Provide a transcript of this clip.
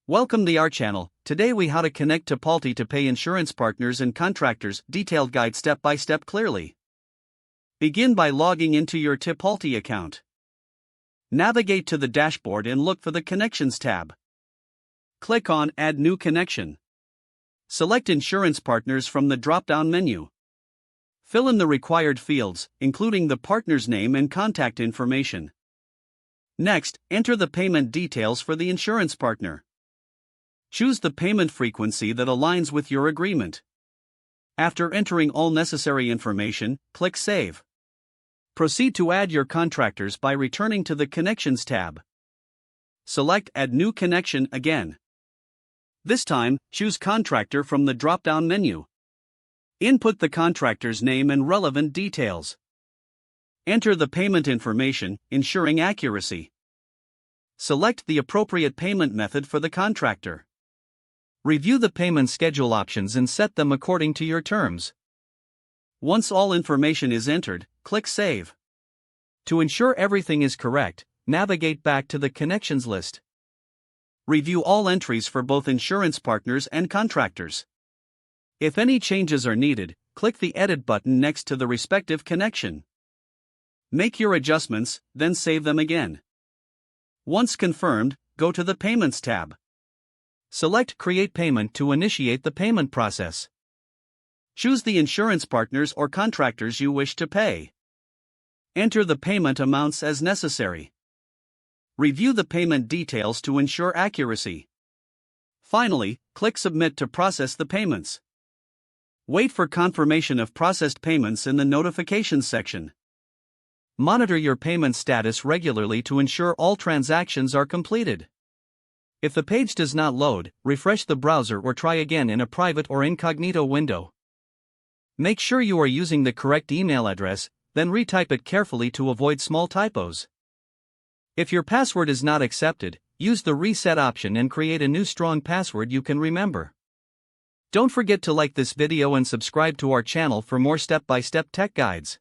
Welcome to our channel. Today we how to connect Tipalti to pay insurance partners and contractors. Detailed guide step by step clearly. Begin by logging into your Tipalti account. Navigate to the dashboard and look for the Connections tab. Click on Add New Connection. Select Insurance Partners from the drop-down menu. Fill in the required fields, including the partner's name and contact information. Next, enter the payment details for the insurance partner. Choose the payment frequency that aligns with your agreement. After entering all necessary information, click Save. Proceed to add your contractors by returning to the Connections tab. Select Add New Connection again. This time, choose Contractor from the drop-down menu. Input the contractor's name and relevant details. Enter the payment information, ensuring accuracy. Select the appropriate payment method for the contractor. Review the payment schedule options and set them according to your terms. Once all information is entered, click Save. To ensure everything is correct, navigate back to the Connections list. Review all entries for both insurance partners and contractors. If any changes are needed, click the Edit button next to the respective connection. Make your adjustments, then save them again. Once confirmed, go to the Payments tab. Select Create Payment to initiate the payment process. Choose the insurance partners or contractors you wish to pay. Enter the payment amounts as necessary. Review the payment details to ensure accuracy. Finally, click Submit to process the payments. Wait for confirmation of processed payments in the Notifications section. Monitor your payment status regularly to ensure all transactions are completed. If the page does not load, refresh the browser or try again in a private or incognito window. Make sure you are using the correct email address, then retype it carefully to avoid small typos. If your password is not accepted, use the reset option and create a new strong password you can remember. Don't forget to like this video and subscribe to our channel for more step-by-step tech guides.